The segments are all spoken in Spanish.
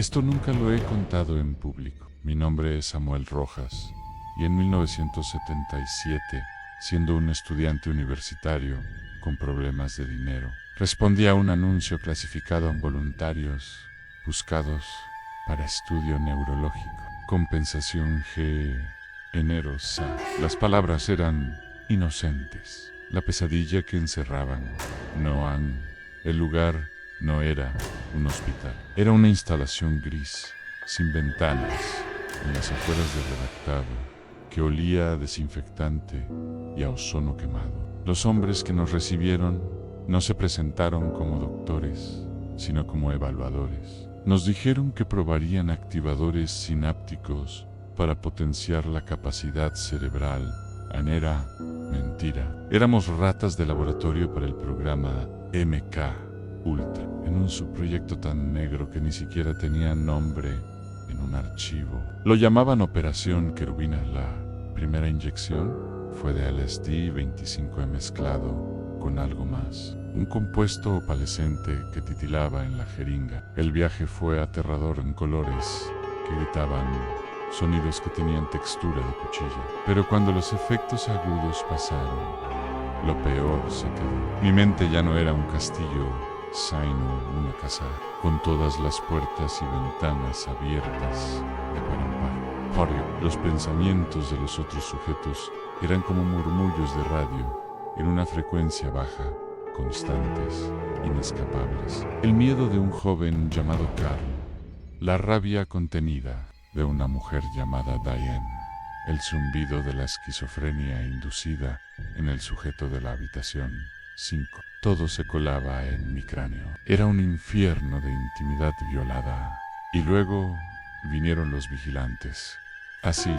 Esto nunca lo he contado en público. Mi nombre es Samuel Rojas y en 1977, siendo un estudiante universitario con problemas de dinero, respondí a un anuncio clasificado en voluntarios buscados para estudio neurológico. Compensación G. Enero SA. Las palabras eran inocentes. La pesadilla que encerraban. Noan. El lugar no era un hospital. Era una instalación gris, sin ventanas, en las afueras del redactado, que olía a desinfectante y a ozono quemado. Los hombres que nos recibieron no se presentaron como doctores, sino como evaluadores. Nos dijeron que probarían activadores sinápticos para potenciar la capacidad cerebral. Era mentira. Éramos ratas de laboratorio para el programa MK Ultra, en un subproyecto tan negro que ni siquiera tenía nombre en un archivo. Lo llamaban Operación Querubina. La primera inyección fue de LSD 25 mezclado con algo más, un compuesto opalescente que titilaba en la jeringa. El viaje fue aterrador en colores que gritaban, sonidos que tenían textura de cuchilla. Pero cuando los efectos agudos pasaron, lo peor se quedó. Mi mente ya no era un castillo, sino una casa, con todas las puertas y ventanas abiertas de par en par. Los pensamientos de los otros sujetos eran como murmullos de radio en una frecuencia baja, constantes, inescapables. El miedo de un joven llamado Carl, la rabia contenida de una mujer llamada Diane, el zumbido de la esquizofrenia inducida en el sujeto de la habitación 5. Todo se colaba en mi cráneo. Era un infierno de intimidad violada. Y luego vinieron los vigilantes. Así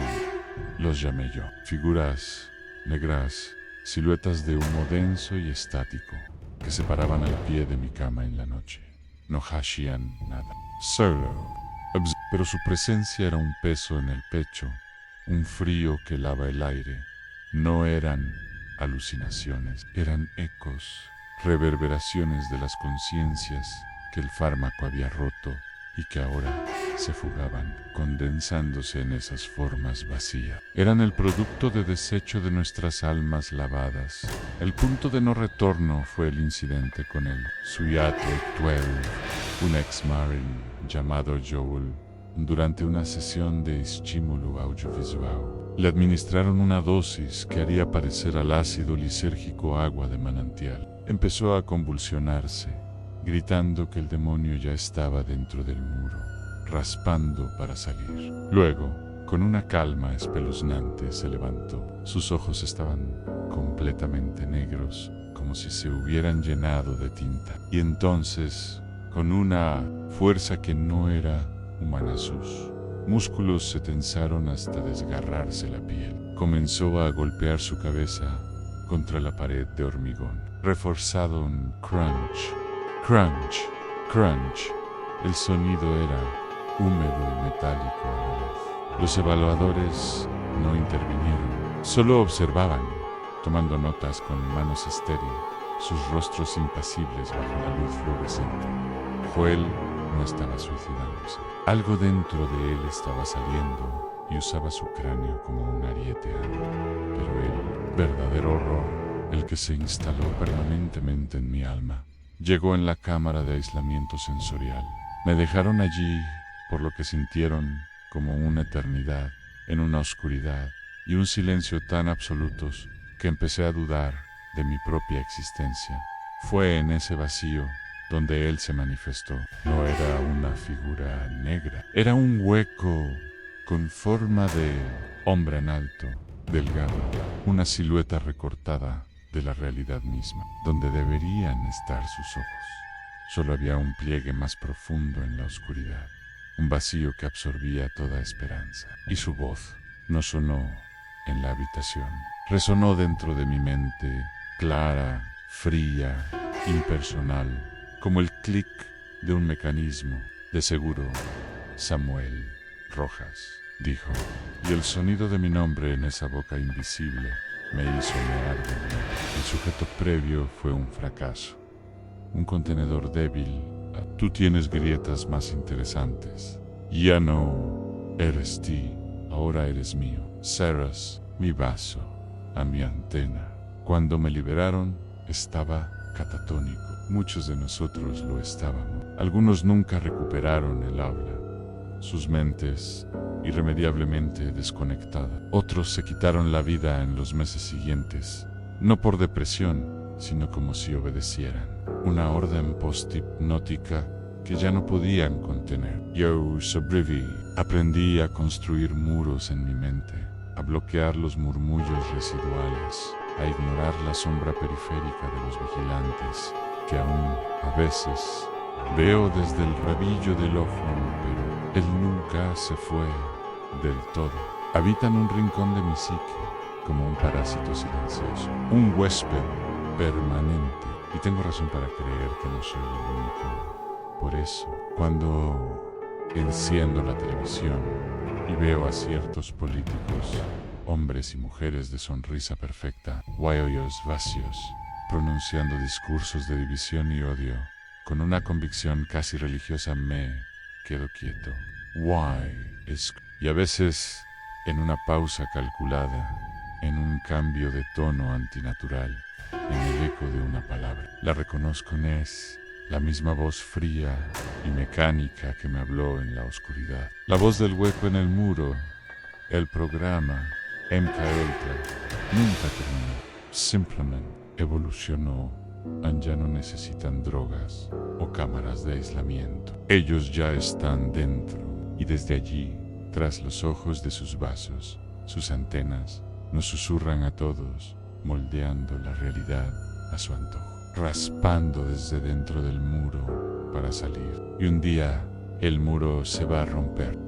los llamé yo. Figuras negras, siluetas de humo denso y estático, que se paraban al pie de mi cama en la noche. No hacían nada. Solo. Pero su presencia era un peso en el pecho, un frío que helaba el aire. No eran alucinaciones, eran ecos, reverberaciones de las conciencias que el fármaco había roto y que ahora se fugaban, condensándose en esas formas vacías. Eran el producto de desecho de nuestras almas lavadas. El punto de no retorno fue el incidente con el Seattle 12, un ex-marine llamado Joel. Durante una sesión de estímulo audiovisual, le administraron una dosis que haría parecer al ácido lisérgico agua de manantial. Empezó a convulsionarse, gritando que el demonio ya estaba dentro del muro, raspando para salir. Luego, con una calma espeluznante, se levantó. Sus ojos estaban completamente negros, como si se hubieran llenado de tinta. Y entonces, con una fuerza que no era humana, sus músculos se tensaron hasta desgarrarse la piel. Comenzó a golpear su cabeza contra la pared de hormigón, reforzado en crunch, crunch, crunch. El sonido era húmedo y metálico a la vez. Los evaluadores no intervinieron, solo observaban, tomando notas con manos estéril, sus rostros impasibles bajo la luz fluorescente. Joel no estaba suicidándose. Algo dentro de él estaba saliendo y usaba su cráneo como un ariete. Pero el verdadero horror, el que se instaló permanentemente en mi alma, llegó en la cámara de aislamiento sensorial. Me dejaron allí por lo que sintieron como una eternidad, en una oscuridad y un silencio tan absolutos que empecé a dudar de mi propia existencia. Fue en ese vacío donde él se manifestó. No era una figura negra, era un hueco con forma de hombre en alto, delgado, una silueta recortada de la realidad misma, donde deberían estar sus ojos. Solo había un pliegue más profundo en la oscuridad, un vacío que absorbía toda esperanza. Y su voz no sonó en la habitación, resonó dentro de mi mente, clara, fría, impersonal, como el clic de un mecanismo. De seguro, Samuel Rojas, dijo, y el sonido de mi nombre en esa boca invisible me hizo mear de miedo. El sujeto previo fue un fracaso, un contenedor débil Tú tienes grietas más interesantes. Ya no eres ti, ahora eres mío. Cerras mi vaso a mi antena. Cuando me liberaron, estaba catatónico. Muchos de nosotros lo estábamos. Algunos nunca recuperaron el habla. Sus mentes irremediablemente desconectadas. Otros se quitaron la vida en los meses siguientes, no por depresión, sino como si obedecieran una orden post-hipnótica que ya no podían contener. Yo sobreviví. Aprendí a construir muros en mi mente, a bloquear los murmullos residuales, a ignorar la sombra periférica de los vigilantes, que aún a veces veo desde el rabillo del ojo, pero él nunca se fue del todo. Habita en un rincón de mi psique, como un parásito silencioso, un huésped permanente. Y tengo razón para creer que no soy el único. Por eso, cuando enciendo la televisión y veo a ciertos políticos, hombres y mujeres de sonrisa perfecta, guayos vacíos, pronunciando discursos de división y odio, con una convicción casi religiosa me quedo quieto. Y a veces, en una pausa calculada, en un cambio de tono antinatural, en el eco de una palabra, la reconozco, es la misma voz fría y mecánica que me habló en la oscuridad. La voz del hueco en el muro, el programa MK Ultra, nunca terminó. Simplemente evolucionó. Ya no necesitan drogas o cámaras de aislamiento. Ellos ya están dentro y desde allí, tras los ojos de sus vasos, sus antenas, nos susurran a todos, moldeando la realidad a su antojo, raspando desde dentro del muro para salir. Y un día el muro se va a romper.